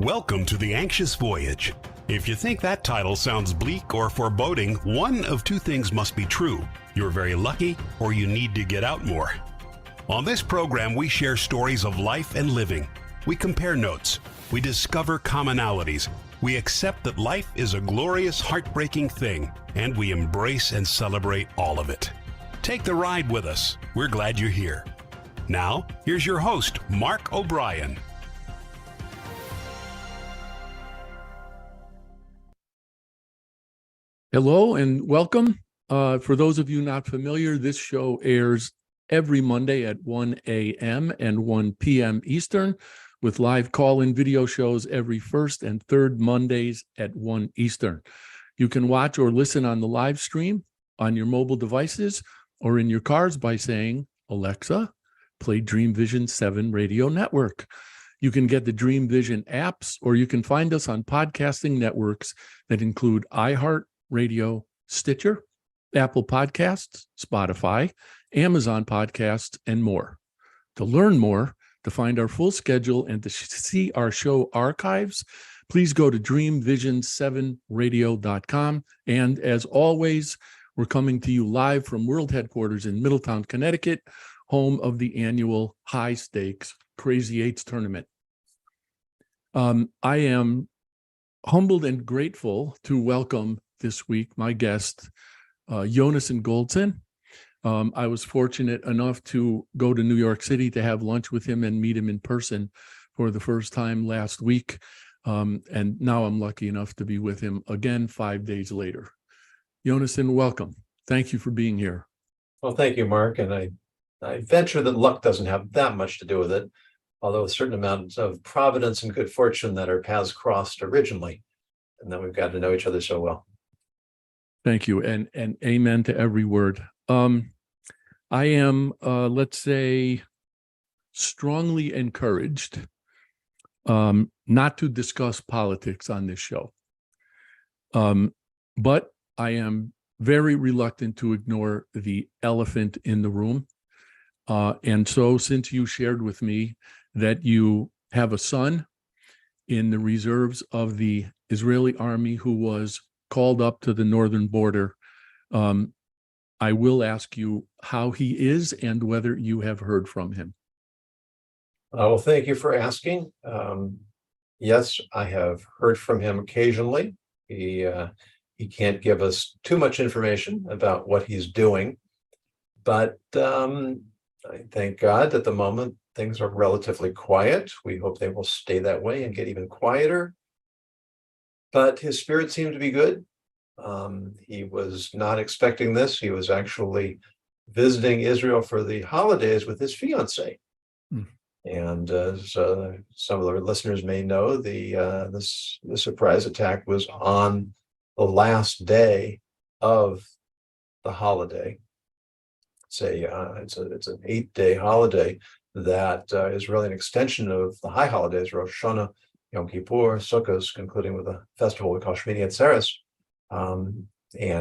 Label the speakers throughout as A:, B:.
A: Welcome to The Anxious Voyage. If you think that title sounds bleak or foreboding, one of two things must be true. You're very lucky, or you need to get out more. On this program, we share stories of life and living. We compare notes. We discover commonalities. We accept that life is a glorious, heartbreaking thing, and we embrace and celebrate all of it. Take the ride with us. We're glad you're here. Now, here's your host, Mark O'Brien.
B: Hello and welcome. For those of you not familiar, this show airs every Monday at 1 a.m. and 1 p.m. Eastern, with live call-in video shows every first and third Mondays at 1 Eastern. You can watch or listen on the live stream on your mobile devices or in your cars by saying, "Alexa, play Dream Vision 7 Radio Network." You can get the Dream Vision apps, or you can find us on podcasting networks that include iHeart Radio, Stitcher, Apple Podcasts, Spotify, Amazon Podcasts, and more. To learn more, to find our full schedule, and to see our show archives, please go to dreamvision7radio.com. And as always, we're coming to you live from World Headquarters in Middletown, Connecticut, home of the annual high stakes Crazy Eights tournament. I am humbled and grateful to welcome this week my guest, Yonason Goldson. I was fortunate enough to go to New York City to have lunch with him and meet him in person for the first time last week. And now I'm lucky enough to be with him again 5 days later. Yonason, welcome. Thank you for being here.
C: Well, thank you, Mark. And I venture that luck doesn't have that much to do with it, although a certain amount of providence and good fortune that our paths crossed originally, and then we've got to know each other so well.
B: Thank you, and amen to every word. I am, let's say, strongly encouraged not to discuss politics on this show. But I am very reluctant to ignore the elephant in the room. And so, since you shared with me that you have a son in the reserves of the Israeli army who was called up to the northern border, I will ask you how he is and whether you have heard from him.
C: Well, thank you for asking. Yes, I have heard from him occasionally. He can't give us too much information about what he's doing, but I thank God at the moment things are relatively quiet. We hope they will stay that way and get even quieter. But his spirit seemed to be good. He was not expecting this. He was actually visiting Israel for the holidays with his fiancée. And as some of the listeners may know, the surprise attack was on the last day of the holiday. It's an 8-day holiday that is really an extension of the high holidays, Rosh Hashanah, Yom Kippur, Sukkot, concluding with a festival we call Shmini Atzeres. And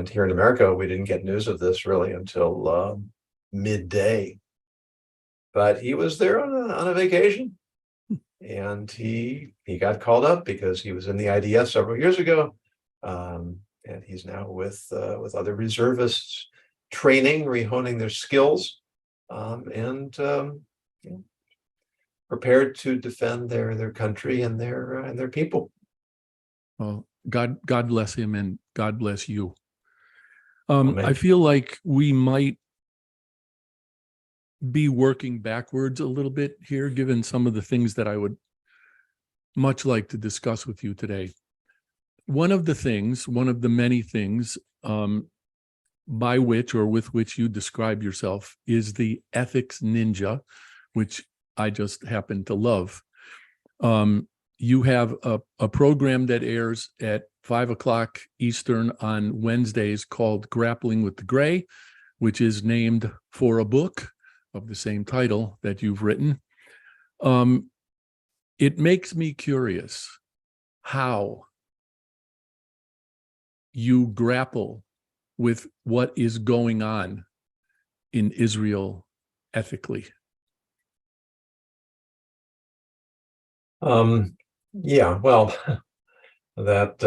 C: here in America, we didn't get news of this really until midday. But he was there on a vacation, and he got called up because he was in the IDF several years ago, and he's now with other reservists, training, rehoning their skills, and prepared to defend their country and their people.
B: Well, God bless him, and God bless you. I feel like we might be working backwards a little bit here, given some of the things that I would much like to discuss with you today. One of the many things by which or with which you describe yourself is the ethics ninja, which I just happen to love. You have a program that airs at 5 o'clock Eastern on Wednesdays called Grappling with the Gray, which is named for a book of the same title that you've written. It makes me curious how you grapple with what is going on in Israel ethically.
C: Yeah, well, that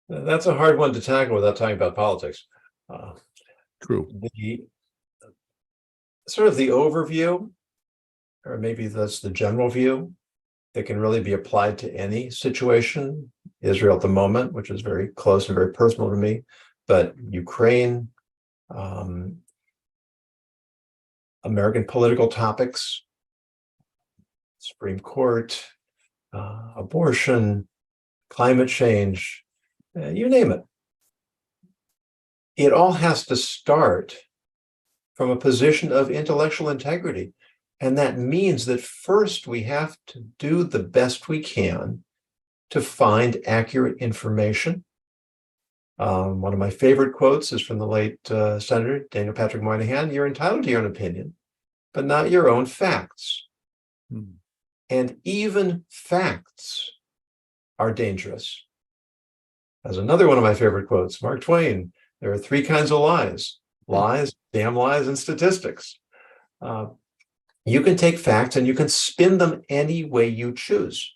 C: that's a hard one to tackle without talking about politics. Uh,
B: True.
C: the sort of the overview, or maybe that's the general view that can really be applied to any situation. Israel at the moment, which is very close and very personal to me, but Ukraine, um, American political topics, Supreme Court, abortion, climate change, you name it. It all has to start from a position of intellectual integrity. And that means that first we have to do the best we can to find accurate information. One of my favorite quotes is from the late Senator Daniel Patrick Moynihan: "You're entitled to your own opinion, but not your own facts." And even facts are dangerous. As another one of my favorite quotes, Mark Twain: "There are three kinds of lies: lies, damn lies, and statistics." You can take facts and you can spin them any way you choose.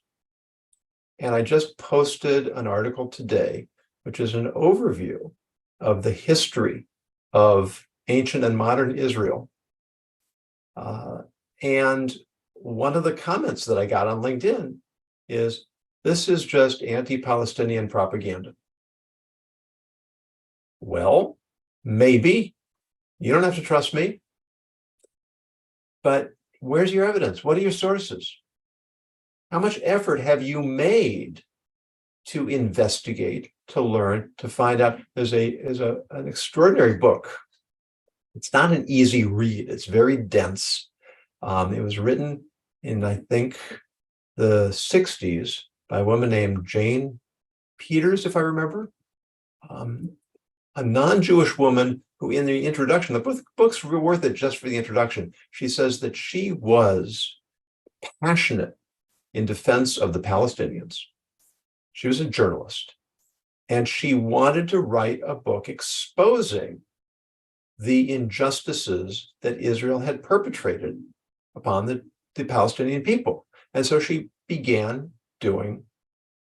C: And I just posted an article today, which is an overview of the history of ancient and modern Israel. And one of the comments that I got on LinkedIn is, "This is just anti-Palestinian propaganda." Well, maybe. You don't have to trust me. But where's your evidence? What are your sources? How much effort have you made to investigate, to learn, to find out? There's an extraordinary book. It's not an easy read. It's very dense. It was written in, I think, the 60s by a woman named Jane Peters, if I remember. A non-Jewish woman who, in the introduction, the book's worth it just for the introduction. She says that she was passionate in defense of the Palestinians. She was a journalist, and she wanted to write a book exposing the injustices that Israel had perpetrated upon the Palestinian people. And so she began doing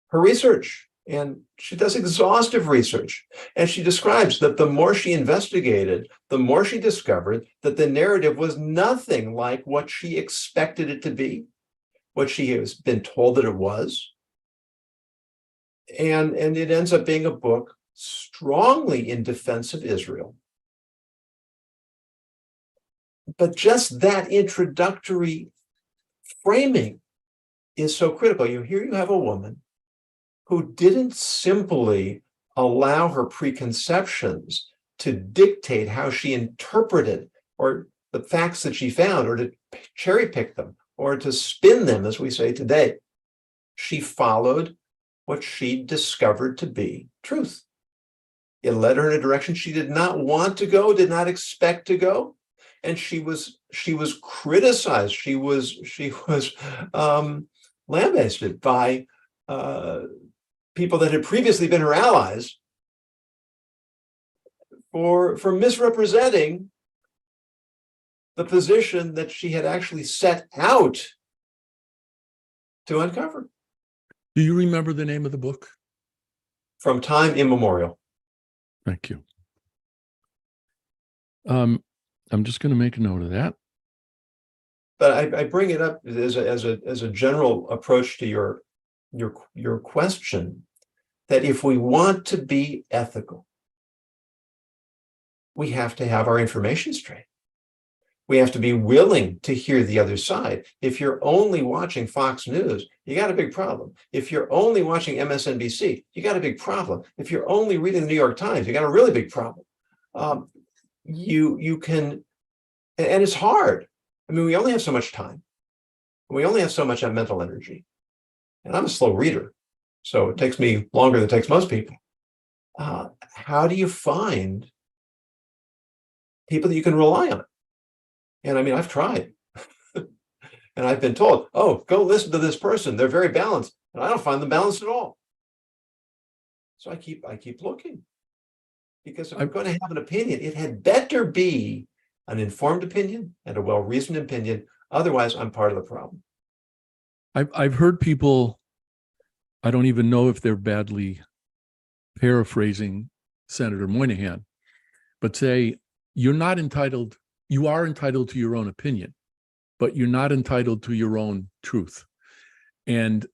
C: her research, and she does exhaustive research. And she describes that the more she investigated, the more she discovered that the narrative was nothing like what she expected it to be, what she has been told that it was. And it ends up being a book strongly in defense of Israel. But just that introductory framing is so critical. Here you have a woman who didn't simply allow her preconceptions to dictate how she interpreted or the facts that she found, or to cherry pick them, or to spin them, as we say today. She followed what she discovered to be truth. It led her in a direction she did not want to go, did not expect to go. And she was criticized. She was lambasted by people that had previously been her allies for misrepresenting the position that she had actually set out to uncover.
B: Do you remember the name of the book?
C: From Time Immemorial.
B: Thank you. I'm just going to make a note of that.
C: But I bring it up as a general approach to your question, that if we want to be ethical, we have to have our information straight. We have to be willing to hear the other side. If you're only watching Fox News, you got a big problem. If you're only watching MSNBC, you got a big problem. If you're only reading the New York Times, you got a really big problem. You can, and it's hard. I mean, we only have so much time. We only have so much mental energy. And I'm a slow reader, so it takes me longer than it takes most people. How do you find people that you can rely on? And I mean, I've tried. And I've been told, "Oh, go listen to this person. They're very balanced." And I don't find them balanced at all. So I keep looking. Because if I'm going to have an opinion, it had better be an informed opinion and a well-reasoned opinion. Otherwise, I'm part of the problem.
B: I've heard people, I don't even know if they're badly paraphrasing Senator Moynihan, but say, you are entitled to your own opinion, but you're not entitled to your own truth. And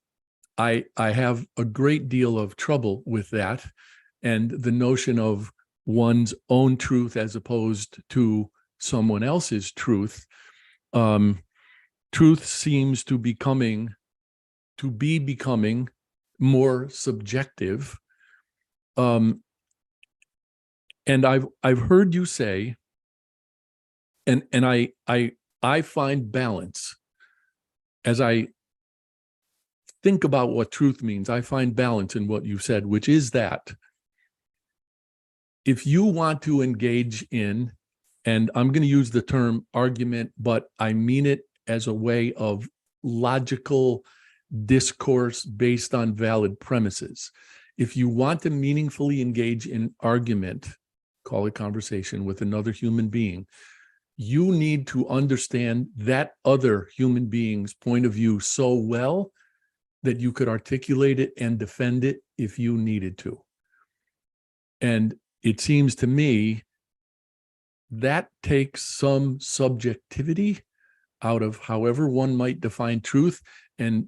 B: I have a great deal of trouble with that, and the notion of one's own truth as opposed to someone else's truth. Truth seems to be becoming more subjective. And I've heard you say, and I find balance as I think about what truth means. I find balance in what you said, which is that if you want to engage in, and I'm going to use the term argument, but I mean it as a way of logical discourse based on valid premises. If you want to meaningfully engage in argument, call it conversation with another human being, you need to understand that other human being's point of view so well that you could articulate it and defend it if you needed to. And it seems to me that takes some subjectivity out of however one might define truth, and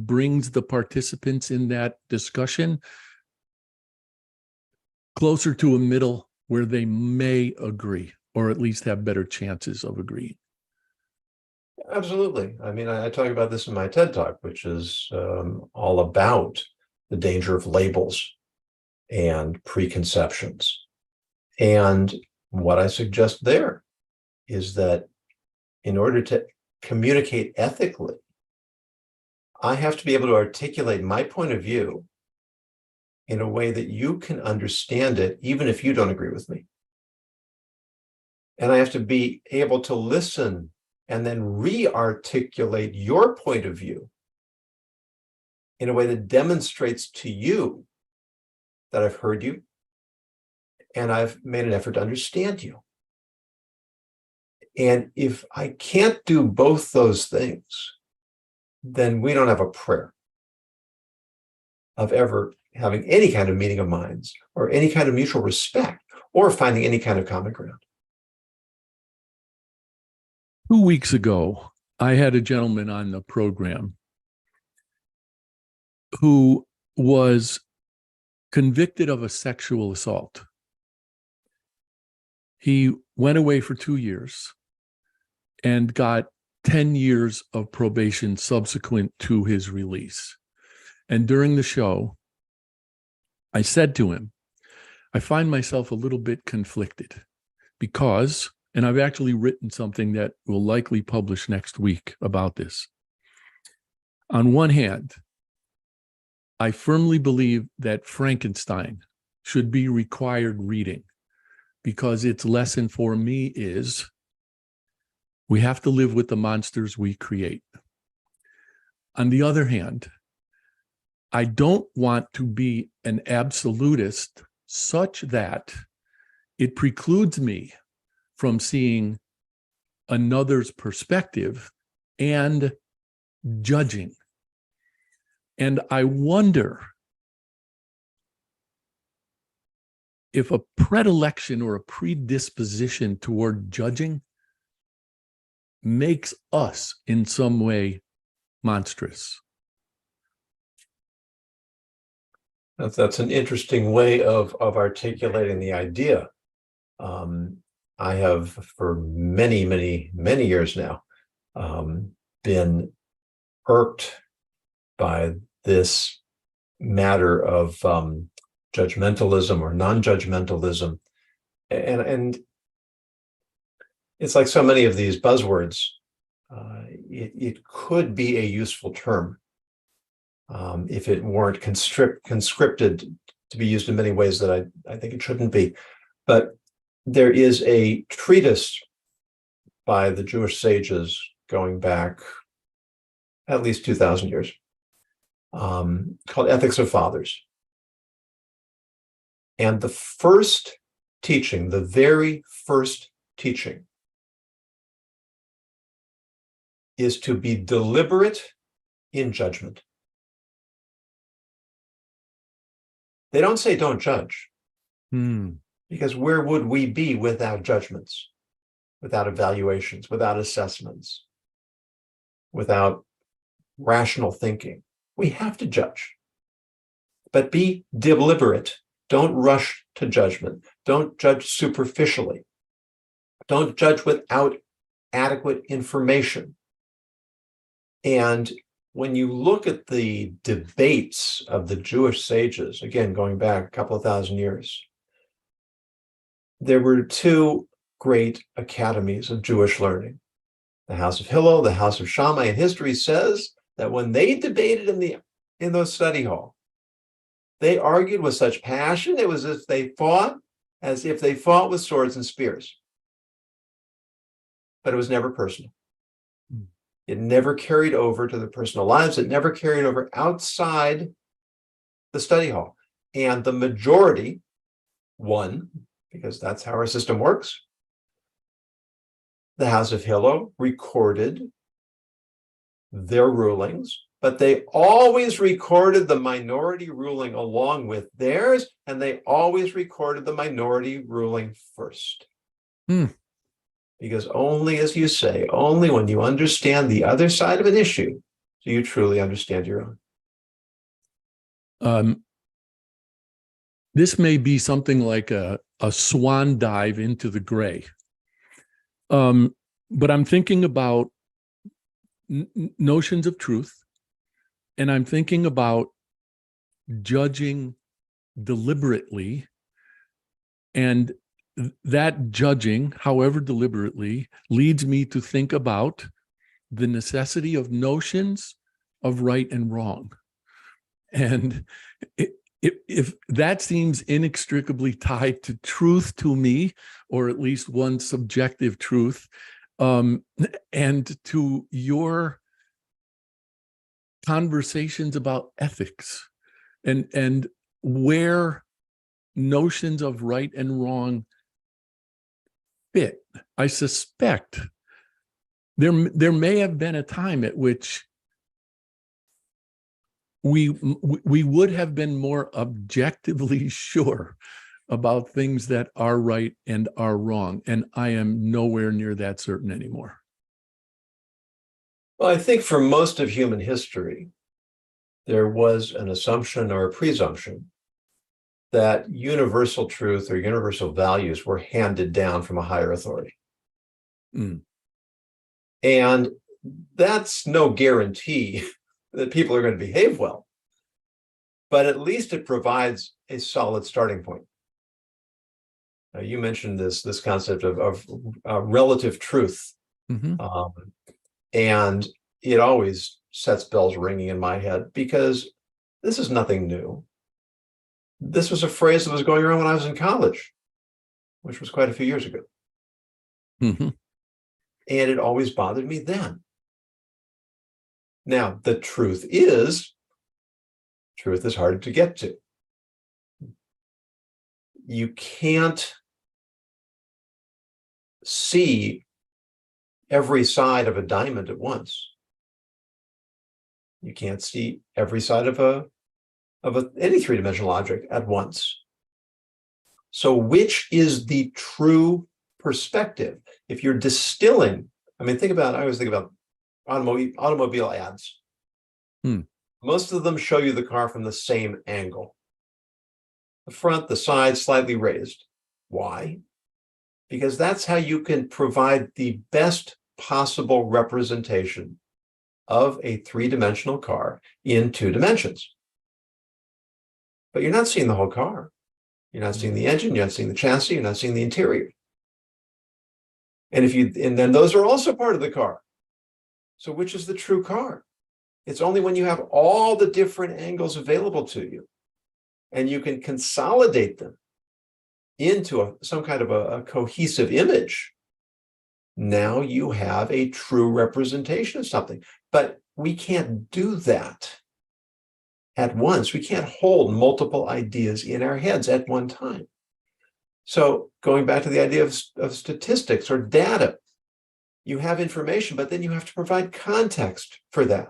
B: brings the participants in that discussion closer to a middle where they may agree, or at least have better chances of agreeing.
C: Absolutely. I mean, I talk about this in my TED Talk, which is all about the danger of labels and preconceptions. And what I suggest there is that in order to communicate ethically, I have to be able to articulate my point of view in a way that you can understand it, even if you don't agree with me. And I have to be able to listen and then re-articulate your point of view in a way that demonstrates to you that I've heard you and I've made an effort to understand you. And if I can't do both those things, then we don't have a prayer of ever having any kind of meeting of minds or any kind of mutual respect or finding any kind of common ground.
B: 2 weeks ago, I had a gentleman on the program who was convicted of a sexual assault. He went away for 2 years and got 10 years of probation subsequent to his release. And during the show, I said to him, I find myself a little bit conflicted because, and I've actually written something that will likely publish next week about this. On one hand, I firmly believe that Frankenstein should be required reading because its lesson for me is we have to live with the monsters we create. On the other hand, I don't want to be an absolutist such that it precludes me from seeing another's perspective and judging. And I wonder if a predilection or a predisposition toward judging makes us in some way monstrous.
C: That's an interesting way of articulating the idea. I have for many, many, many years now been irked by this matter of judgmentalism or non-judgmentalism. And it's like so many of these buzzwords, it could be a useful term if it weren't conscripted to be used in many ways that I think it shouldn't be. But there is a treatise by the Jewish sages going back at least 2,000 years called Ethics of Fathers. And the first teaching, the very first teaching, is to be deliberate in judgment. They don't say don't judge, because where would we be without judgments, without evaluations, without assessments, without rational thinking? We have to judge, but be deliberate. Don't rush to judgment. Don't judge superficially. Don't judge without adequate information. And when you look at the debates of the Jewish sages, again, going back a couple of thousand years, there were two great academies of Jewish learning, the House of Hillel, the House of Shammai. And history says that when they debated in those study hall, they argued with such passion, it was as if they fought with swords and spears. But it was never personal. It never carried over to their personal lives. It never carried over outside the study hall. And the majority won, because that's how our system works. The House of Hillel recorded their rulings, but they always recorded the minority ruling along with theirs, and they always recorded the minority ruling first. Because only, as you say, only when you understand the other side of an issue do you truly understand your
B: own. This may be something like a swan dive into the gray. But I'm thinking about notions of truth, and I'm thinking about judging deliberately, and that judging, however deliberately, leads me to think about the necessity of notions of right and wrong. And if that seems inextricably tied to truth to me, or at least one subjective truth, and to your conversations about ethics and where notions of right and wrong fit, I suspect there may have been a time at which we would have been more objectively sure about things that are right and are wrong. And I am nowhere near that certain anymore.
C: Well, I think for most of human history, there was an assumption or a presumption that universal truth or universal values were handed down from a higher authority. And that's no guarantee that people are going to behave well, but at least it provides a solid starting point. Now, you mentioned this concept of relative truth, and it always sets bells ringing in my head, because this is nothing new. This was a phrase that was going around when I was in college, which was quite a few years ago. And it always bothered me then. Now, the truth is hard to get to. You can't see every side of a diamond at once. You can't see every side of any three-dimensional object at once. So which is the true perspective? If you're distilling, I always think about automobile ads. Most of them show you the car from the same angle. The front, the side, slightly raised. Why? Because that's how you can provide the best possible representation of a three-dimensional car in 2 dimensions. But you're not seeing the whole car. You're not seeing the engine, you're not seeing the chassis, you're not seeing the interior. And then those are also part of the car. So which is the true car? It's only when you have all the different angles available to you and you can consolidate them into some kind of a cohesive image. Now you have a true representation of something. But we can't do that at once. We can't hold multiple ideas in our heads at one time. So going back to the idea of statistics or data, you have information, but then you have to provide context for that.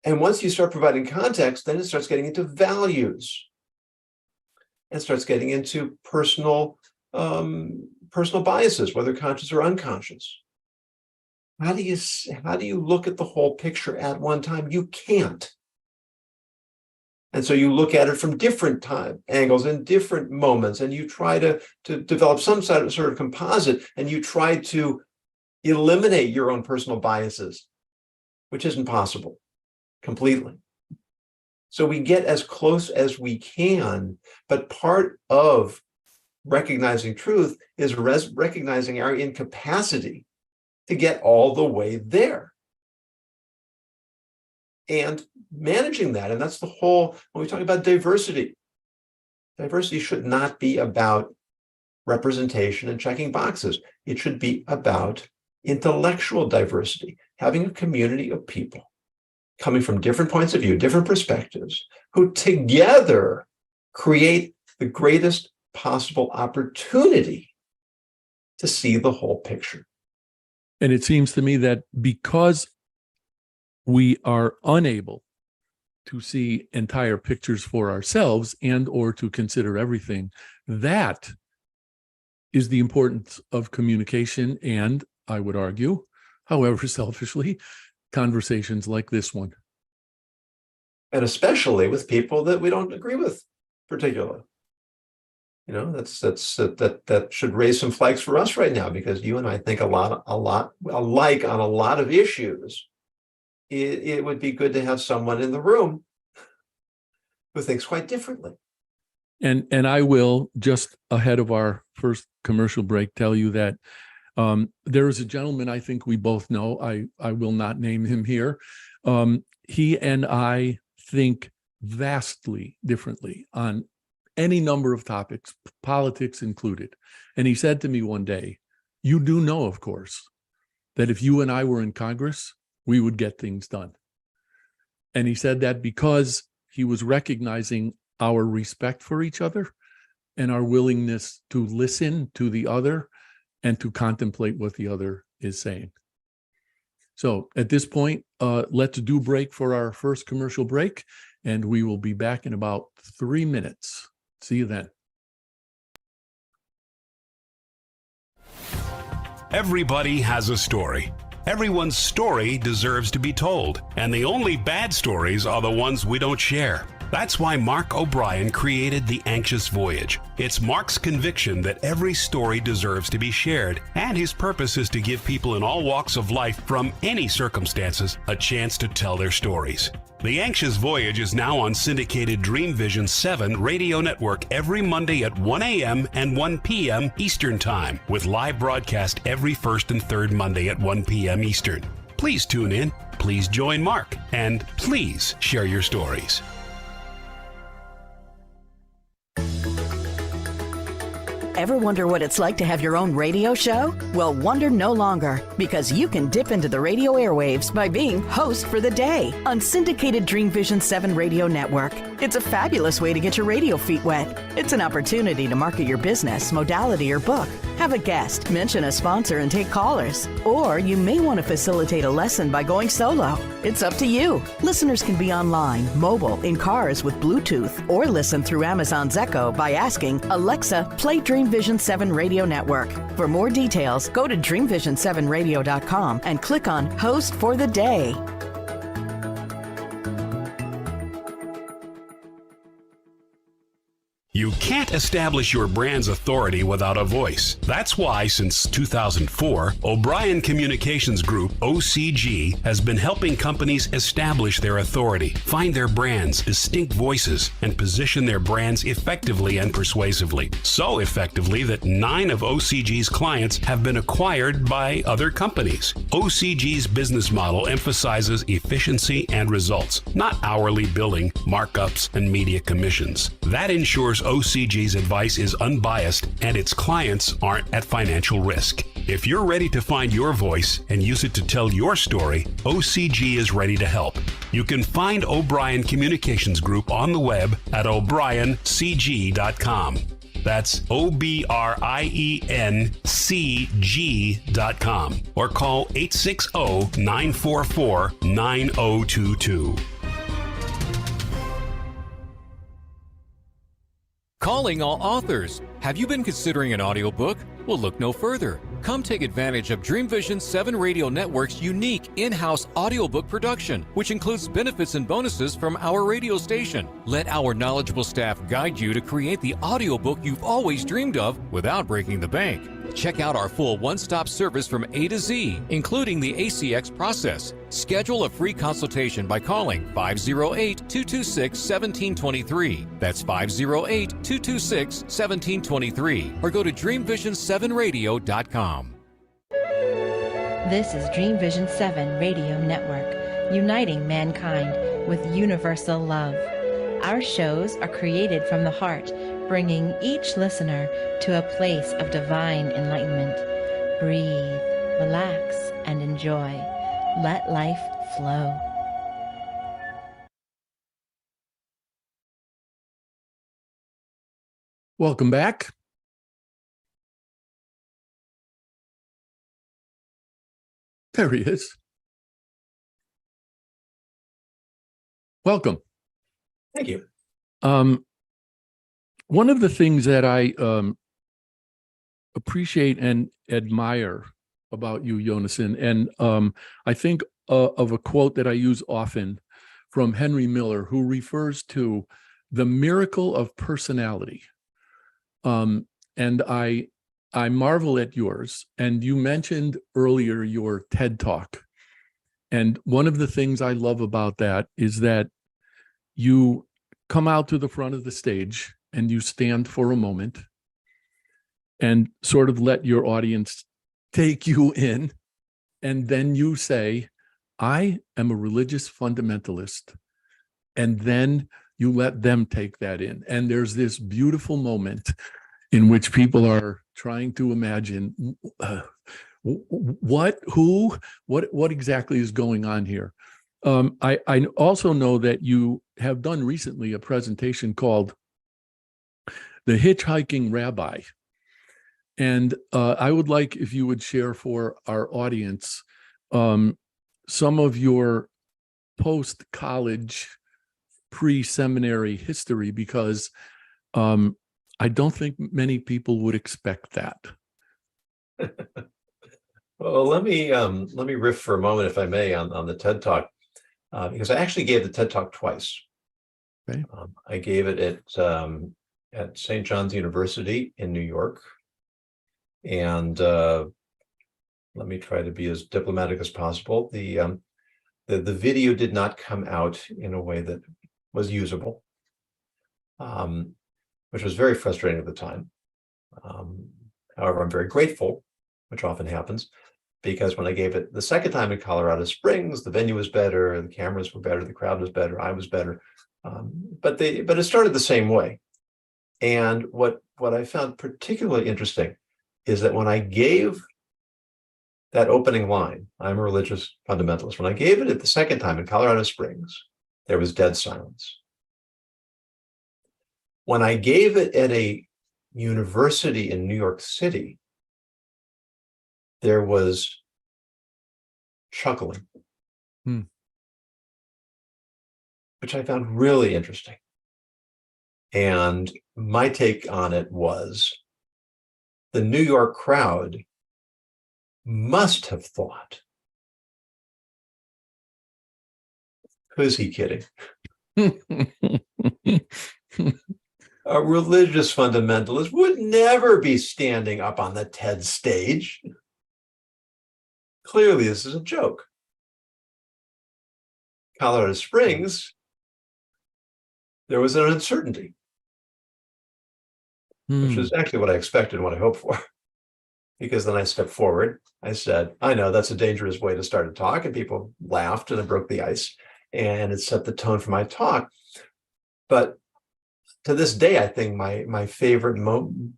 C: And once you start providing context, then it starts getting into values and starts getting into personal biases, whether conscious or unconscious. How do you look at the whole picture at one time? You can't. And so you look at it from different time angles and different moments, and you try to develop some sort of composite, and you try to eliminate your own personal biases, which isn't possible completely. So we get as close as we can, but part of recognizing truth is recognizing our incapacity to get all the way there. And managing that, and that's the whole, when we talk about diversity should not be about representation and checking boxes. It should be about intellectual diversity, having a community of people coming from different points of view, different perspectives, who together create the greatest possible opportunity to see the whole picture.
B: And it seems to me that because we are unable to see entire pictures for ourselves and or to consider everything, that is the importance of communication and, I would argue, however selfishly, conversations like this one.
C: And especially with people that we don't agree with particularly. You know, that should raise some flags for us right now, because you and I think a lot alike on a lot of issues. It would be good to have someone in the room who thinks quite differently.
B: And I will, just ahead of our first commercial break, tell you that there is a gentleman I think we both know. I will not name him here. He and I think vastly differently on any number of topics, politics included. And he said to me one day, "You do know, of course, that if you and I were in Congress, we would get things done." And he said that because he was recognizing our respect for each other and our willingness to listen to the other and to contemplate what the other is saying. So at this point, let's do break for our first commercial break, and we will be back in about 3 minutes. See you then.
A: Everybody has a story. Everyone's story deserves to be told, and the only bad stories are the ones we don't share. That's why Mark O'Brien created The Anxious Voyage. It's Mark's conviction that every story deserves to be shared, and his purpose is to give people in all walks of life from any circumstances a chance to tell their stories. The Anxious Voyage is now on syndicated Dream Vision 7 radio network every Monday at 1 a.m. and 1 p.m. Eastern Time, with live broadcast every first and third Monday at 1 p.m. Eastern. Please tune in, please join Mark, and please share your stories.
D: Ever wonder what it's like to have your own radio show? Well, wonder no longer, because you can dip into the radio airwaves by being host for the day on syndicated Dream Vision 7 radio network. It's a fabulous way to get your radio feet wet. It's an opportunity to market your business, modality, or book. Have a guest, mention a sponsor, and take callers. Or you may want to facilitate a lesson by going solo. It's up to you. Listeners can be online, mobile, in cars with Bluetooth, or listen through Amazon's Echo by asking, "Alexa, play Dream Vision 7 Radio Network." For more details, go to dreamvision7radio.com and click on Host for the Day.
A: You can't establish your brand's authority without a voice. That's why, since 2004, O'Brien Communications Group, OCG, has been helping companies establish their authority, find their brands, distinct voices, and position their brands effectively and persuasively. So effectively that 9 of OCG's clients have been acquired by other companies. OCG's business model emphasizes efficiency and results, not hourly billing, markups, and media commissions. That ensures OCG's advice is unbiased and its clients aren't at financial risk. If you're ready to find your voice and use it to tell your story, OCG is ready to help. You can find O'Brien Communications Group on the web at o'briencg.com. That's OBRIENCG.com, or call 860-944-9022.
E: Calling all authors. Have you been considering an audiobook? Well, look no further. Come take advantage of Dream Vision 7 Radio Network's unique in-house audiobook production, which includes benefits and bonuses from our radio station. Let our knowledgeable staff guide you to create the audiobook you've always dreamed of without breaking the bank. Check out our full one-stop service from A to Z, including the ACX process. Schedule a free consultation by calling 508-226-1723. That's 508-226-1723. Or go to dreamvision7radio.com.
F: This is Dream Vision 7 Radio Network, uniting mankind with universal love. Our shows are created from the heart, bringing each listener to a place of divine enlightenment. Breathe, relax, and enjoy. Let life flow.
B: Welcome back. There he is. Welcome.
C: Thank you.
B: One of the things that I appreciate and admire about you, Yonason, and I think of a quote that I use often from Henry Miller, who refers to the miracle of personality. And I marvel at yours. And you mentioned earlier your TED Talk. And one of the things I love about that is that you come out to the front of the stage and you stand for a moment and sort of let your audience take you in. And then you say, I am a religious fundamentalist. And then you let them take that in. And there's this beautiful moment in which people are trying to imagine what exactly is going on here. I also know that you have done recently a presentation called The Hitchhiking Rabbi. And I would like if you would share for our audience some of your post-college, pre-seminary history, because I don't think many people would expect that.
C: Well, let me riff for a moment, if I may, on the TED Talk, because I actually gave the TED Talk twice.
B: Okay.
C: I gave it at St. John's University in New York, and let me try to be as diplomatic as possible. The video did not come out in a way that was usable, which was very frustrating at the time. However, I'm very grateful, which often happens, because when I gave it the second time in Colorado Springs, the venue was better, the cameras were better, the crowd was better, I was better, but it started the same way. And what I found particularly interesting is that when I gave that opening line, I'm a religious fundamentalist, when I gave it the second time in Colorado Springs, there was dead silence. When I gave it at a university in New York City, there was chuckling, which I found really interesting. And my take on it was the New York crowd must have thought, who's he kidding? A religious fundamentalist would never be standing up on the TED stage. Clearly, this is a joke. Colorado Springs, there was an uncertainty, which is actually what I expected and what I hoped for. Because then I stepped forward. I said, I know that's a dangerous way to start a talk. And people laughed and it broke the ice. And it set the tone for my talk. But to this day, I think my favorite moment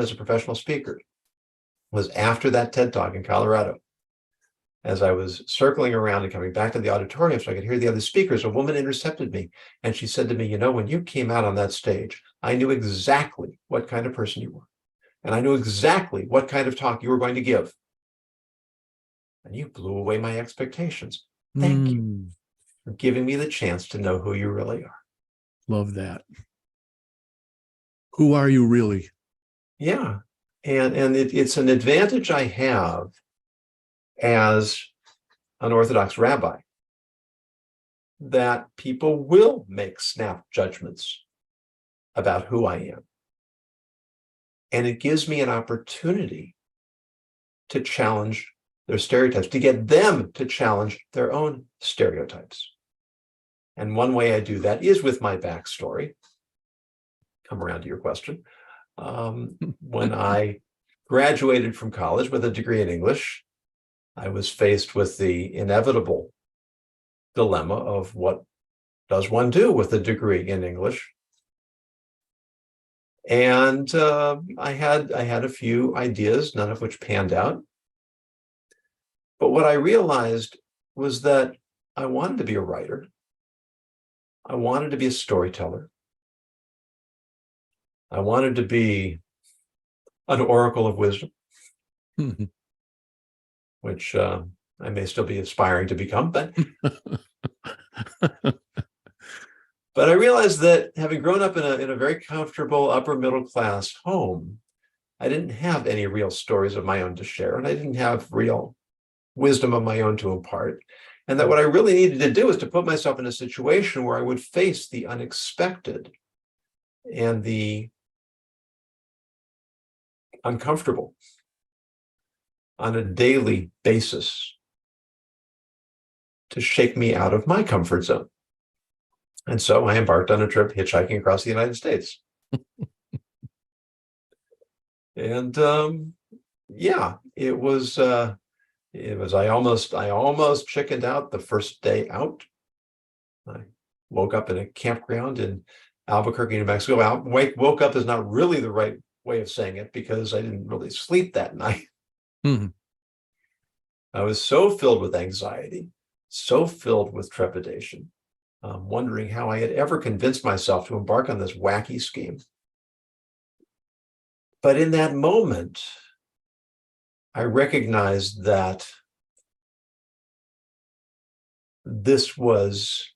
C: as a professional speaker was after that TED Talk in Colorado. As I was circling around and coming back to the auditorium so I could hear the other speakers, a woman intercepted me. And she said to me, when you came out on that stage, I knew exactly what kind of person you were. And I knew exactly what kind of talk you were going to give. And you blew away my expectations. Thank you for giving me the chance to know who you really are.
B: Love that. Who are you really?
C: Yeah. And it's an advantage I have as an Orthodox rabbi that people will make snap judgments about who I am. And it gives me an opportunity to challenge their stereotypes, to get them to challenge their own stereotypes. And one way I do that is with my backstory. Come around to your question. When I graduated from college with a degree in English, I was faced with the inevitable dilemma of what does one do with a degree in English? And I had a few ideas, none of which panned out. But what I realized was that I wanted to be a writer. I wanted to be a storyteller. I wanted to be an oracle of wisdom, which I may still be aspiring to become, but but I realized that having grown up in a very comfortable upper middle class home, I didn't have any real stories of my own to share, and I didn't have real wisdom of my own to impart. And that what I really needed to do was to put myself in a situation where I would face the unexpected and the uncomfortable on a daily basis to shake me out of my comfort zone. And so I embarked on a trip hitchhiking across the United States. And yeah, it was I almost chickened out the first day out. I woke up in a campground in Albuquerque, New Mexico. Woke up is not really the right way of saying it because I didn't really sleep that night.
B: Mm-hmm.
C: I was so filled with anxiety, so filled with trepidation, wondering how I had ever convinced myself to embark on this wacky scheme. But in that moment, I recognized that this was,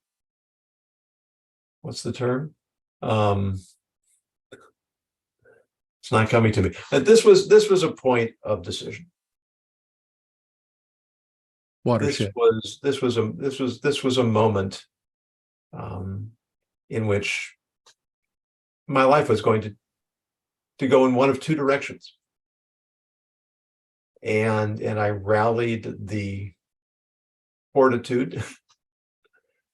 C: what's the term? It's not coming to me. That this was a point of decision.
B: Watershed.
C: This was a moment in which my life was going to go in one of two directions. And I rallied the fortitude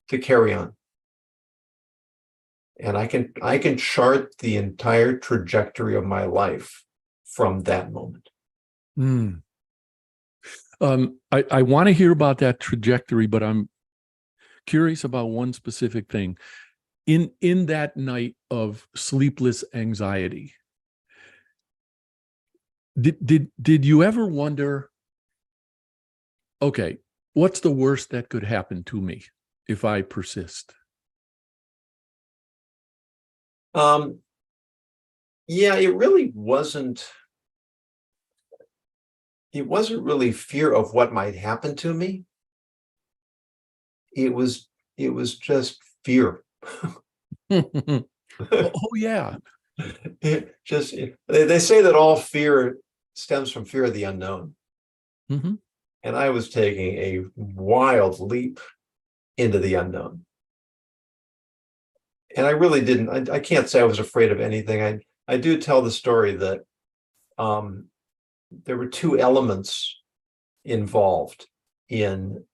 C: to carry on. And I can chart the entire trajectory of my life from that moment.
B: I want to hear about that trajectory, but I'm curious about one specific thing. In that night of sleepless anxiety, did you ever wonder, okay, what's the worst that could happen to me if I persist?
C: Yeah, it really wasn't. It wasn't really fear of what might happen to me. It was just fear.
B: Oh yeah.
C: They say that all fear stems from fear of the unknown.
B: Mm-hmm.
C: And I was taking a wild leap into the unknown. And I really didn't, I can't say I was afraid of anything. I do tell the story that there were two elements involved in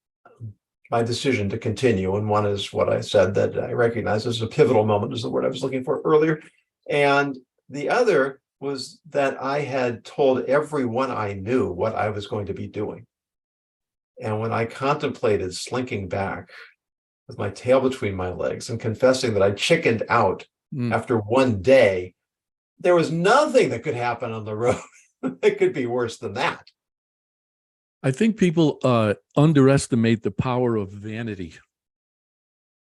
C: my decision to continue. And one is what I said that I recognize as a pivotal moment, is the word I was looking for earlier. And the other was that I had told everyone I knew what I was going to be doing. And when I contemplated slinking back with my tail between my legs and confessing that I chickened out after one day, there was nothing that could happen on the road that could be worse than that.
B: I think people underestimate the power of vanity.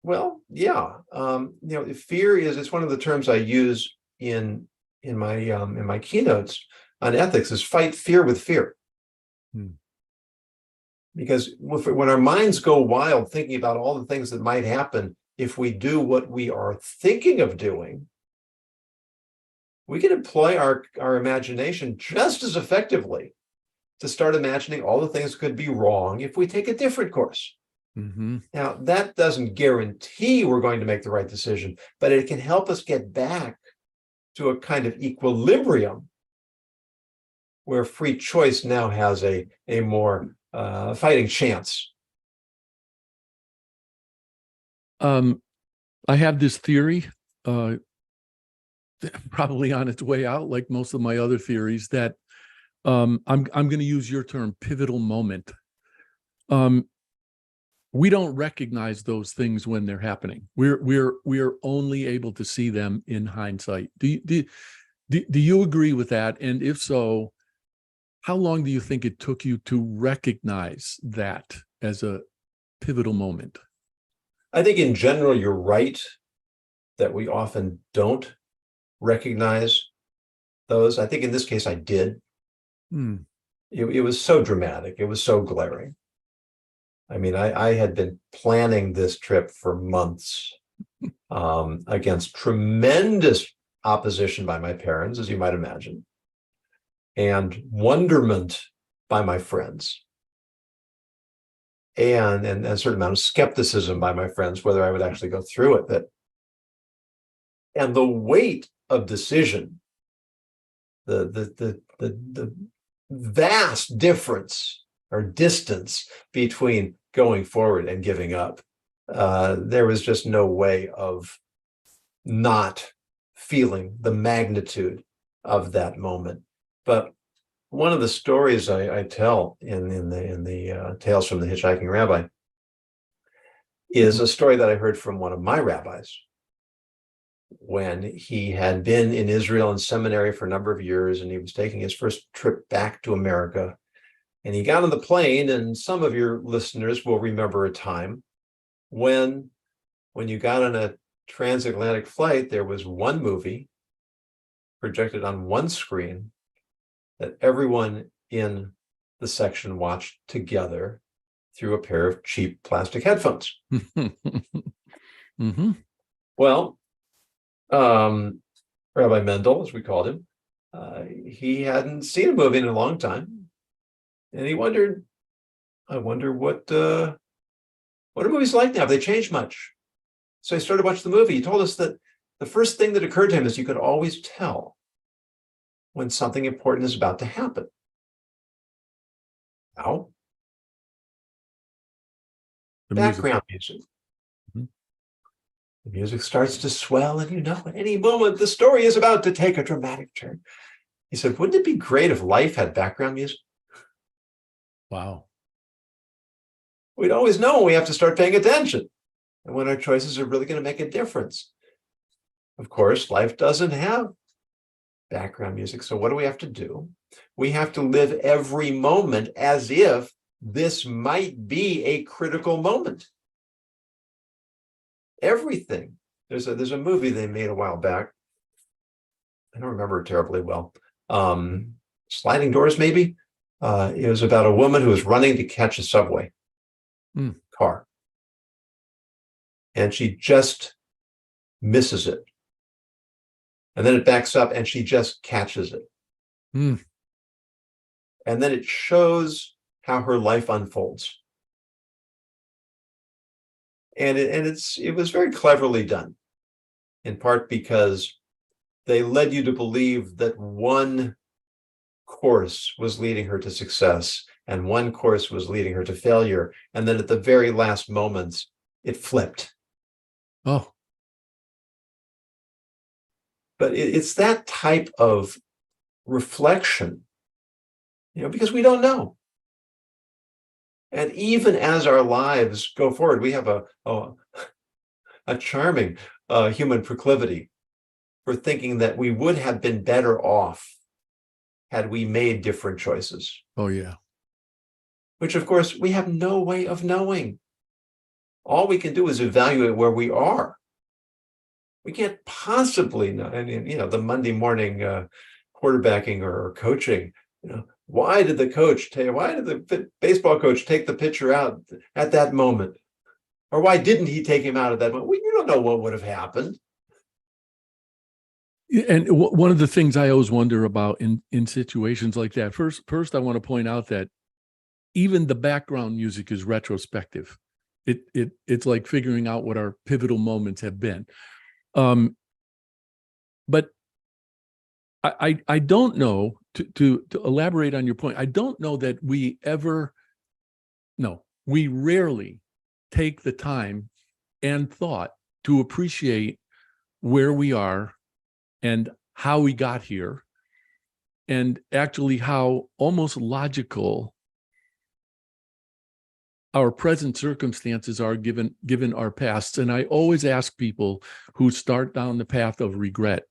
C: Well, yeah. Fear it's one of the terms I use in my keynotes on ethics, is fight fear with fear. Because when our minds go wild thinking about all the things that might happen if we do what we are thinking of doing, we can employ our imagination just as effectively to start imagining all the things that could be wrong if we take a different course.
B: Mm-hmm.
C: Now, that doesn't guarantee we're going to make the right decision, but it can help us get back to a kind of equilibrium where free choice now has a more fighting chance.
B: I have this theory, probably on its way out, like most of my other theories, that I'm going to use your term, pivotal moment. We don't recognize those things when they're happening. We're only able to see them in hindsight. Do you agree with that? And if so, how long do you think it took you to recognize that as a pivotal moment?
C: I think in general, you're right that we often don't recognize those. I think in this case, I did. It was so dramatic. It was so glaring. I mean, I had been planning this trip for months against tremendous opposition by my parents, as you might imagine, and wonderment by my friends, and a certain amount of skepticism by my friends whether I would actually go through with it. And the weight of decision, the vast difference or distance between going forward and giving up, there was just no way of not feeling the magnitude of that moment. But one of the stories I tell in the Tales from the Hitchhiking Rabbi is a story that I heard from one of my rabbis when he had been in Israel in seminary for a number of years, and he was taking his first trip back to America. And he got on the plane, and some of your listeners will remember a time when you got on a transatlantic flight, there was one movie projected on one screen that everyone in the section watched together through a pair of cheap plastic headphones.
B: Mm-hmm.
C: Well, Rabbi Mendel, as we called him, he hadn't seen a movie in a long time, and he wondered, I wonder what are movies like now? Have they changed much? So he started watching the movie. He told us that the first thing that occurred to him is you could always tell when something important is about to happen. How? Background music.
B: Mm-hmm.
C: The music starts to swell, and at any moment the story is about to take a dramatic turn. He said, wouldn't it be great if life had background music?
B: Wow.
C: We'd always know when we have to start paying attention and when our choices are really going to make a difference. Of course, life doesn't have background music. So what do we have to do? We have to live every moment as if this might be a critical moment. Everything. There's a movie they made a while back. I don't remember it terribly well. Sliding Doors, maybe. It was about a woman who was running to catch a subway car, and she just misses it. And then it backs up and she just catches it. And then it shows how her life unfolds. And it was very cleverly done, in part because they led you to believe that one course was leading her to success and one course was leading her to failure. And then at the very last moments, it flipped.
B: Oh.
C: But it's that type of reflection, because we don't know. And even as our lives go forward, we have a charming human proclivity for thinking that we would have been better off had we made different choices.
B: Oh, yeah.
C: Which, of course, we have no way of knowing. All we can do is evaluate where we are. We can't possibly know. And the Monday morning quarterbacking or coaching, why did the baseball coach take the pitcher out at that moment? Or why didn't he take him out at that moment? Well, you don't know what would have happened.
B: And one of the things I always wonder about in situations like that, first I want to point out that even the background music is retrospective. It's like figuring out what our pivotal moments have been. But I don't know, to elaborate on your point, I don't know that we rarely take the time and thought to appreciate where we are and how we got here, and actually how almost logical our present circumstances are given our pasts. And I always ask people who start down the path of regret,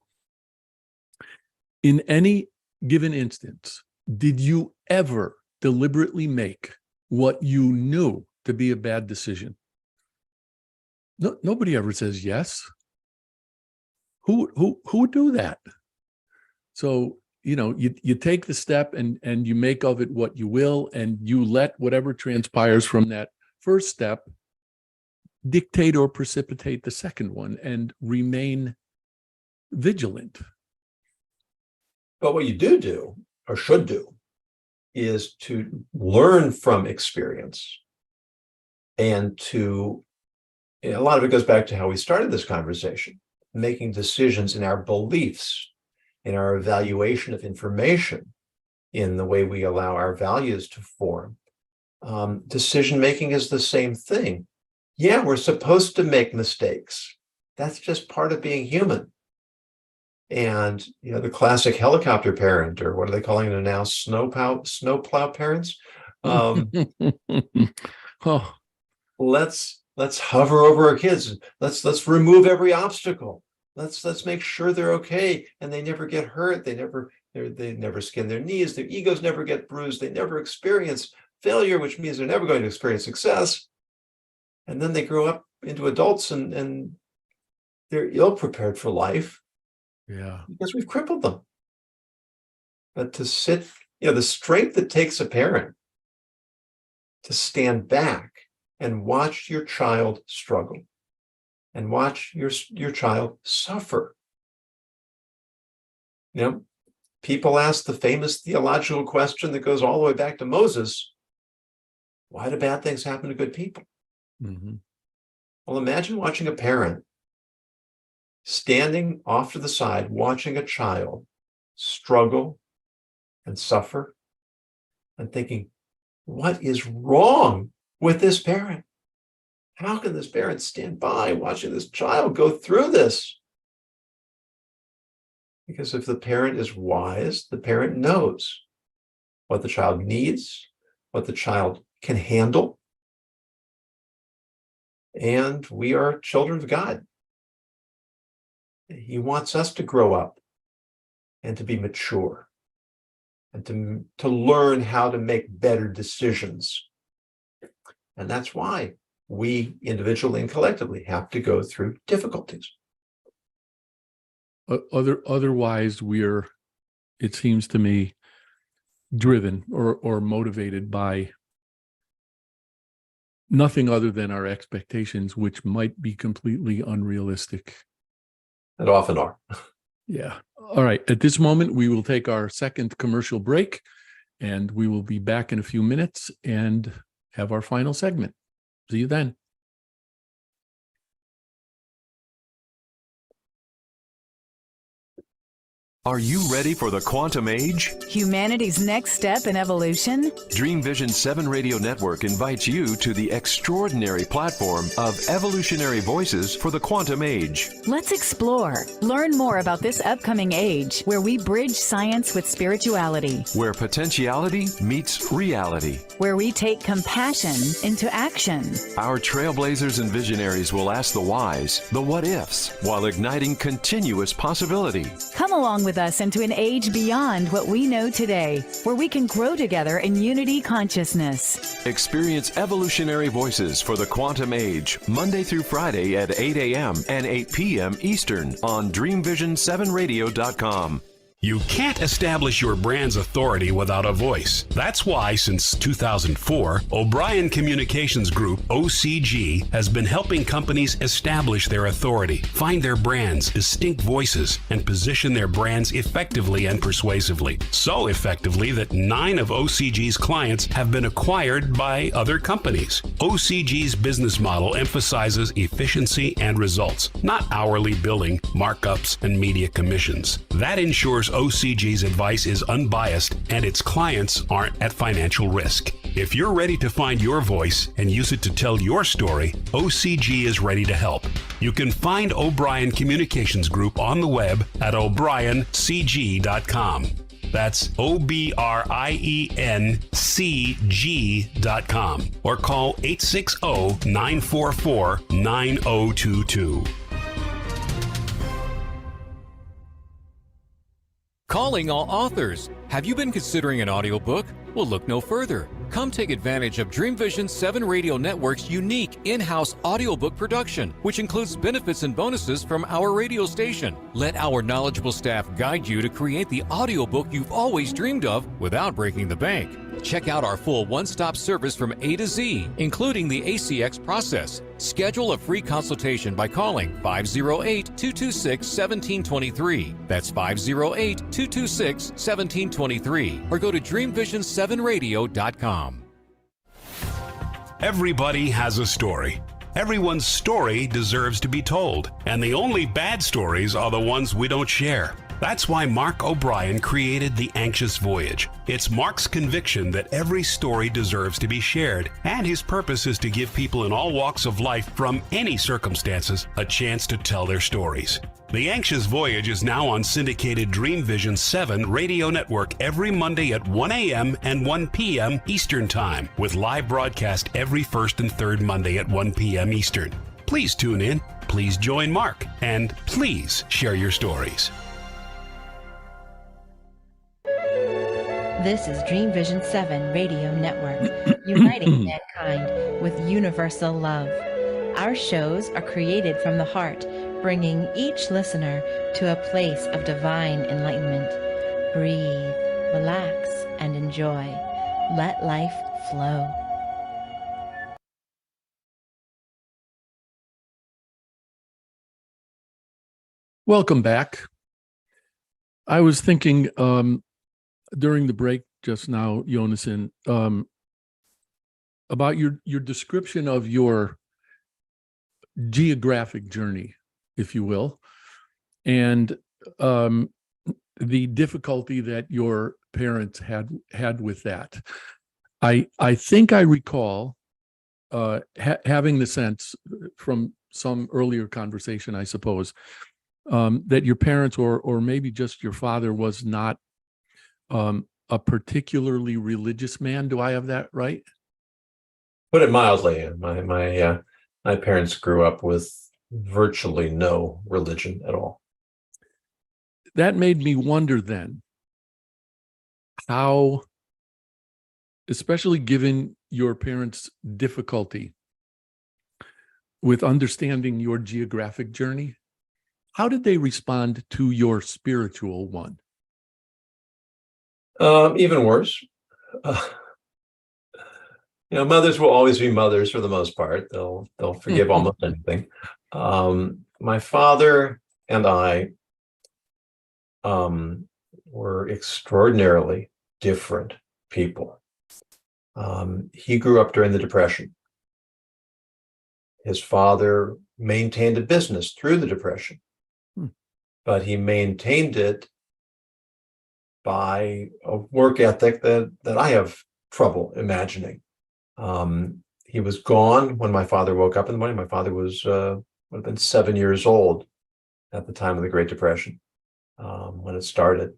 B: in any given instance, did you ever deliberately make what you knew to be a bad decision? No, nobody ever says yes. Who would do that? So, you take the step and you make of it what you will, and you let whatever transpires from that first step dictate or precipitate the second one, and remain vigilant.
C: But what you do or should do is to learn from experience, and a lot of it goes back to how we started this conversation, making decisions in our beliefs, in our evaluation of information, in the way we allow our values to form. Decision-making is the same thing. Yeah, we're supposed to make mistakes. That's just part of being human. And, the classic helicopter parent, or what are they calling it now? Snowplow parents. Let's hover over our kids. Let's remove every obstacle. Let's make sure they're okay and they never get hurt. They never skin their knees. Their egos never get bruised. They never experience failure, which means they're never going to experience success. And then they grow up into adults and they're ill prepared for life.
B: Yeah,
C: because we've crippled them. But to sit, the strength it takes a parent to stand back and watch your child struggle, and watch your child suffer. People ask the famous theological question that goes all the way back to Moses: why do bad things happen to good people?
B: Mm-hmm.
C: Well, imagine watching a parent standing off to the side, watching a child struggle and suffer, and thinking, what is wrong with this parent? How can this parent stand by watching this child go through this? Because if the parent is wise, the parent knows what the child needs, what the child can handle. And we are children of God. He wants us to grow up and to be mature, and to learn how to make better decisions. And that's why we individually and collectively have to go through difficulties.
B: Otherwise, we're, it seems to me, driven or motivated by nothing other than our expectations, which might be completely unrealistic.
C: And often are.
B: Yeah. All right. At this moment, we will take our second commercial break, and we will be back in a few minutes and have our final segment. See you then.
G: Are you ready for the quantum age?
H: Humanity's next step in evolution?
G: Dream Vision 7 Radio Network invites you to the extraordinary platform of evolutionary voices for the quantum age.
H: Let's explore. Learn more about this upcoming age, where we bridge science with spirituality.
G: Where potentiality meets reality.
H: Where we take compassion into action.
G: Our trailblazers and visionaries will ask the whys, the what ifs, while igniting continuous possibility.
H: Come along with us into an age beyond what we know today, where we can grow together in unity consciousness.
G: Experience evolutionary voices for the quantum age, Monday through Friday at 8 a.m. and 8 p.m. Eastern on DreamVision7Radio.com.
A: You can't establish your brand's authority without a voice. That's why, since 2004, O'Brien Communications Group, OCG, has been helping companies establish their authority, find their brand's distinct voices, and position their brands effectively and persuasively. So effectively that 9 of OCG's clients have been acquired by other companies. OCG's business model emphasizes efficiency and results, not hourly billing, markups, and media commissions. That ensures OCG's advice is unbiased and its clients aren't at financial risk. If you're ready to find your voice and use it to tell your story, OCG is ready to help. You can find O'Brien Communications Group on the web at o'briencg.com. That's OBRIENCG.com, or call 860-944-9022.
E: Calling all authors. Have you been considering an audiobook? Well, look no further. Come take advantage of Dream Vision 7 Radio Network's unique in-house audiobook production, which includes benefits and bonuses from our radio station. Let our knowledgeable staff guide you to create the audiobook you've always dreamed of without breaking the bank. Check out our full one-stop service from A to Z, including the ACX process. Schedule a free consultation by calling 508-226-1723. That's 508-226-1723. Or go to dreamvision7radio.com.
A: Everybody has a story. Everyone's story deserves to be told, and the only bad stories are the ones we don't share. That's why Mark O'Brien created The Anxious Voyage. It's Mark's conviction that every story deserves to be shared, and his purpose is to give people in all walks of life from any circumstances a chance to tell their stories. The Anxious Voyage is now on syndicated Dream Vision 7 radio network every Monday at 1 a.m. and 1 p.m. Eastern Time, with live broadcast every first and third Monday at 1 p.m. Eastern. Please tune in, please join Mark, and please share your stories.
F: This is Dream Vision 7 Radio Network, uniting mankind with universal love. Our shows are created from the heart, bringing each listener to a place of divine enlightenment. Breathe, relax, and enjoy. Let life flow.
B: Welcome back. I was thinking during the break just now, Yonason, about your description of your geographic journey, if you will, and the difficulty that your parents had with that. I think I recall having the sense from some earlier conversation, I suppose, that your parents or maybe just your father was not a particularly religious man. Do I have that right?
C: Put it mildly. My parents grew up with virtually no religion at all.
B: That made me wonder then how, especially given your parents' difficulty with understanding your geographic journey, how did they respond to your spiritual one?
C: Even worse. Mothers will always be mothers for the most part. They'll forgive almost anything. My father and I were extraordinarily different people. He grew up during the Depression. His father maintained a business through the Depression, but he maintained it by a work ethic that I have trouble imagining. He was gone when my father woke up in the morning. My father would have been 7 years old at the time of the Great Depression, when it started.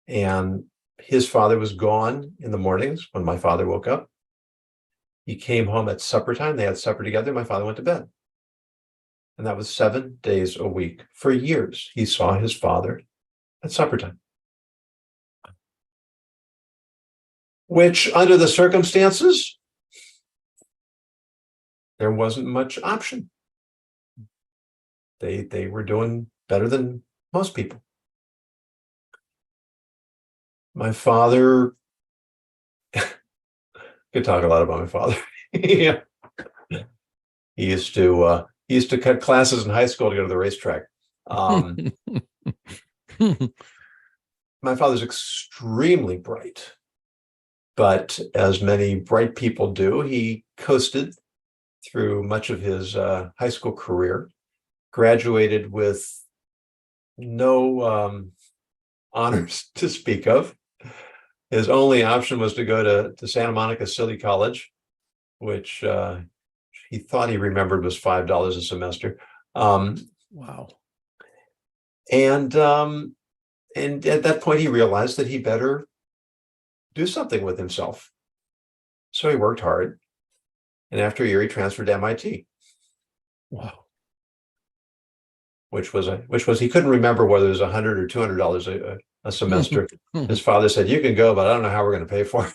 C: And his father was gone in the mornings when my father woke up. He came home at supper time. They had supper together. My father went to bed. And that was 7 days a week. For years, he saw his father at supper time. Which, under the circumstances, there wasn't much option. They were doing better than most people. My father, could talk a lot about my father. Yeah. He used to cut classes in high school to go to the racetrack. My father's extremely bright, but as many bright people do, he coasted through much of his high school career, graduated with no honors to speak of. His only option was to go to Santa Monica City College, which he thought he remembered was $5 a semester.
B: Wow.
C: And at that point, he realized that he better do something with himself. So he worked hard. And after a year, he transferred to MIT.
B: Wow.
C: Which was he couldn't remember whether it was $100 or $200 a semester. His father said, "You can go, but I don't know how we're going to pay for it."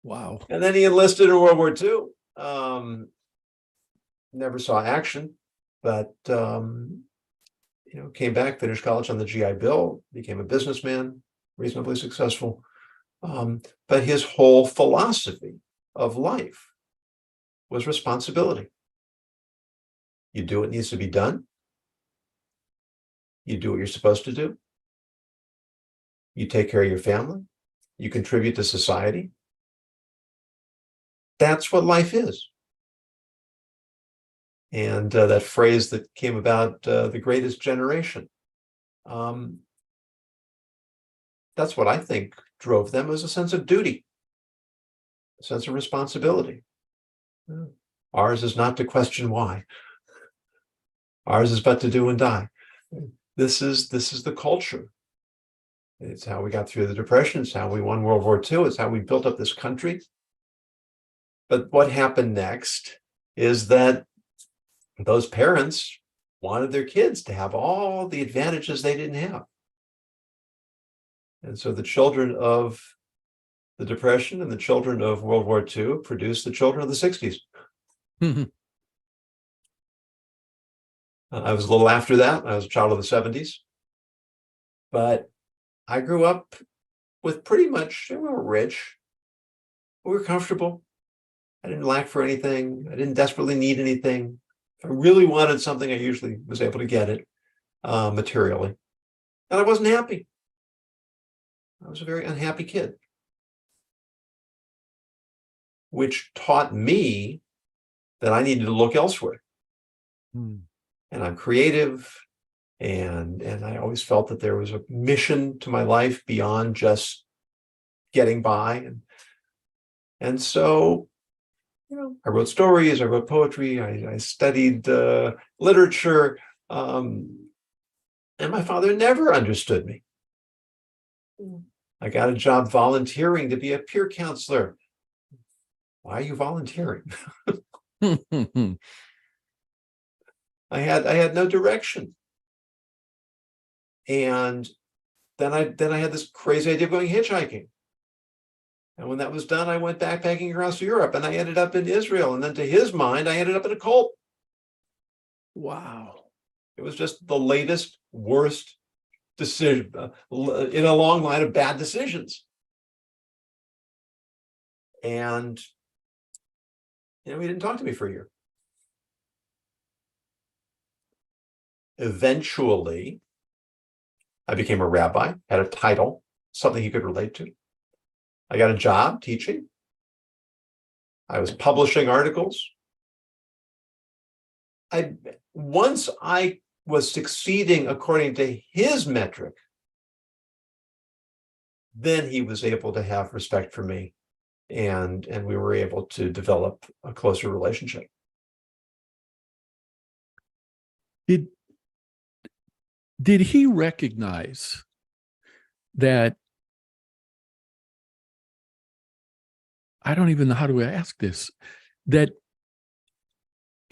B: Wow.
C: And then he enlisted in World War II. Never saw action, but came back, finished college on the GI Bill, became a businessman, reasonably successful. But his whole philosophy of life was responsibility. You do what needs to be done. You do what you're supposed to do. You take care of your family. You contribute to society. That's what life is. And that phrase that came about, the greatest generation, that's what I think drove them, was a sense of duty, a sense of responsibility. Ours is not to question why. Ours is but to do and die. This is the culture. It's how we got through the Depression. It's how we won World War II. It's how we built up this country. But what happened next is that those parents wanted their kids to have all the advantages they didn't have. And so the children of the Depression and the children of World War II produced the children of the 60s. I was a little after that. I was a child of the 70s. But I grew up with pretty much, we were rich. We were comfortable. I didn't lack for anything. I didn't desperately need anything. If I really wanted something, I usually was able to get it materially. And I wasn't happy. I was a very unhappy kid, which taught me that I needed to look elsewhere. And I'm creative, and I always felt that there was a mission to my life beyond just getting by. And so, I wrote stories, I wrote poetry, I studied literature, and my father never understood me. I got a job volunteering to be a peer counselor. Why are you volunteering? I had no direction. And then I had this crazy idea of going hitchhiking. And when that was done, I went backpacking across Europe, and I ended up in Israel. And then to his mind, I ended up in a cult.
B: Wow.
C: It was just the latest, worst decision in a long line of bad decisions. And, he didn't talk to me for a year. Eventually, I became a rabbi, had a title, something he could relate to. I got a job teaching. I was publishing articles. Once I was succeeding according to his metric, then he was able to have respect for me, and we were able to develop a closer relationship.
B: Did he recognize that, I don't even know how to ask this, that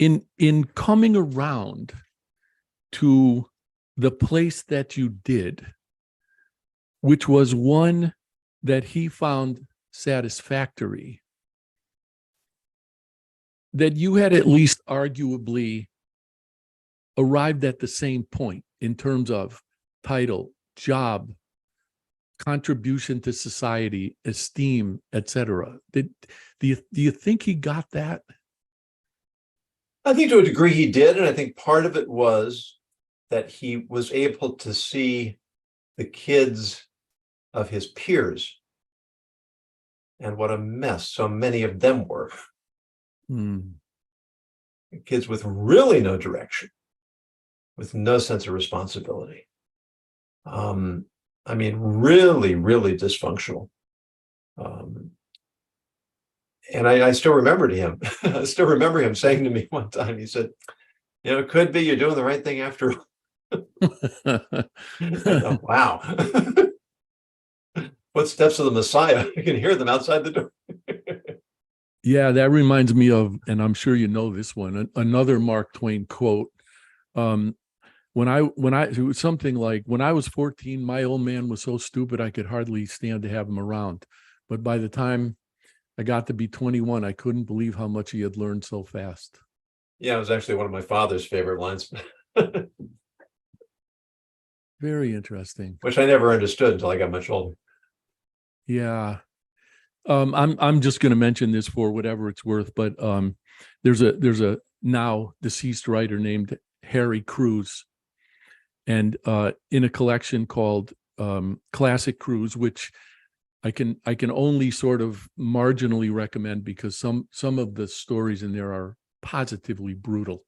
B: in coming around to the place that you did, which was one that he found satisfactory, that you had at least arguably arrived at the same point in terms of title, job, contribution to society, esteem, etc. Do you think he got that?
C: I think to a degree he did, and I think part of it was that he was able to see the kids of his peers and what a mess so many of them were. Kids with really no direction, with no sense of responsibility. I mean, really, really dysfunctional. And I still remember him. I still remember him saying to me one time, he said, it could be you're doing the right thing after all. Thought, wow. Footsteps of the Messiah. You can hear them outside the door.
B: Yeah, that reminds me of, and I'm sure you know this one, another Mark Twain quote. It was something like, when I was 14, my old man was so stupid I could hardly stand to have him around. But by the time I got to be 21, I couldn't believe how much he had learned so fast.
C: Yeah, it was actually one of my father's favorite lines.
B: Very interesting.
C: Which I never understood until I got much older.
B: Yeah. I'm just going to mention this for whatever it's worth, but there's a now deceased writer named Harry Crews, and in a collection called Classic Crews, which I can only sort of marginally recommend because some of the stories in there are positively brutal.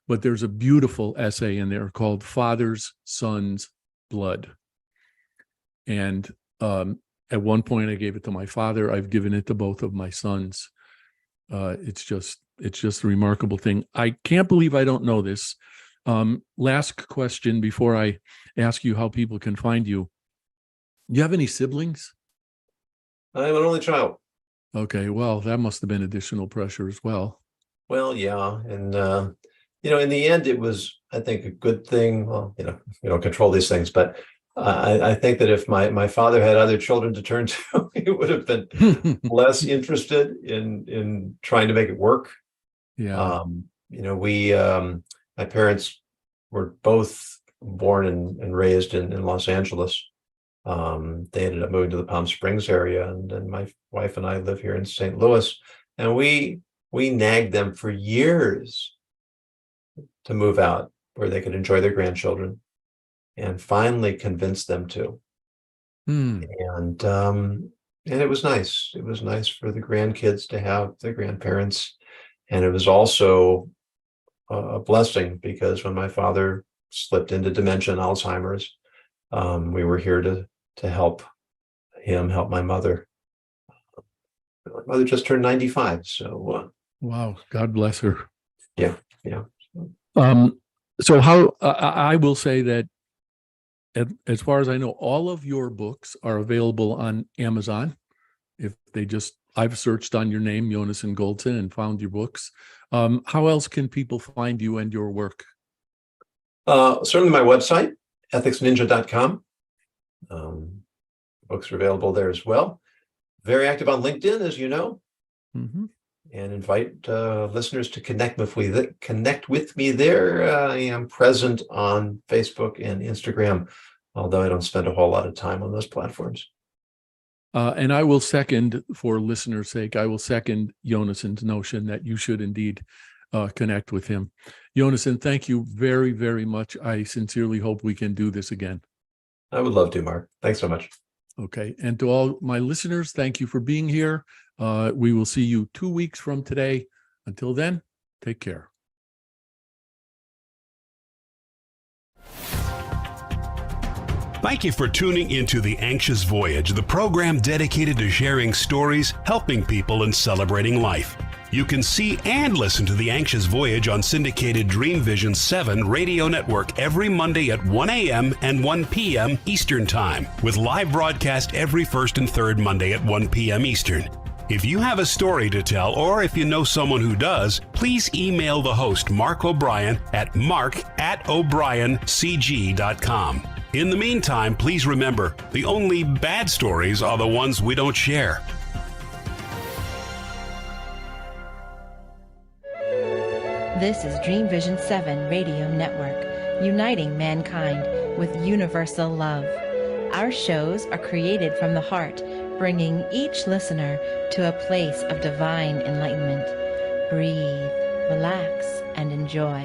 B: But there's a beautiful essay in there called Fathers, Sons, Blood. And at one point I gave it to my father. I've given it to both of my sons. It's just a remarkable thing. I can't believe I don't know this. Last question before I ask you how people can find you. Do you have any siblings?
C: I'm an only child.
B: Okay, well, that must have been additional pressure as well.
C: Well, yeah. And, in the end, it was, I think, a good thing. Well, we don't control these things, but I think that if my father had other children to turn to, he would have been less interested in trying to make it work.
B: Yeah.
C: My parents were both born and raised in Los Angeles. They ended up moving to the Palm Springs area, and then my wife and I live here in St. Louis, and we nagged them for years to move out where they could enjoy their grandchildren, and finally convinced them to. And it was nice. It was nice for the grandkids to have their grandparents, and it was also a blessing because when my father slipped into dementia and Alzheimer's, we were here to help him help my mother. My mother just turned 95, so
B: wow, God bless her.
C: Yeah.
B: So how I will say that as far as I know, all of your books are available on Amazon. If I've searched on your name, Yonason Goldson, and found your books. How else can people find you and your work?
C: Certainly my website, ethicsninja.com. Books are available there as well. Very active on LinkedIn, as you know, and invite listeners to connect with me there. I am present on Facebook and Instagram, although I don't spend a whole lot of time on those platforms.
B: And I will second, for listeners' sake, I will second Yonason's notion that you should indeed connect with him. Yonason, thank you very, very much. I sincerely hope we can do this again.
C: I would love to, Mark. Thanks so much.
B: Okay. And to all my listeners, thank you for being here. We will see you 2 weeks from today. Until then, take care.
A: Thank you for tuning into The Anxious Voyage, the program dedicated to sharing stories, helping people, and celebrating life. You can see and listen to The Anxious Voyage on syndicated Dream Vision 7 radio network every Monday at 1 a.m. and 1 p.m. Eastern Time, with live broadcast every first and third Monday at 1 p.m. Eastern. If you have a story to tell, or if you know someone who does, please email the host, Mark O'Brien, at mark@o'briencg.com. In the meantime, please remember, the only bad stories are the ones we don't share.
F: This is Dream Vision 7 Radio Network, uniting mankind with universal love. Our shows are created from the heart, bringing each listener to a place of divine enlightenment. Breathe, relax, and enjoy.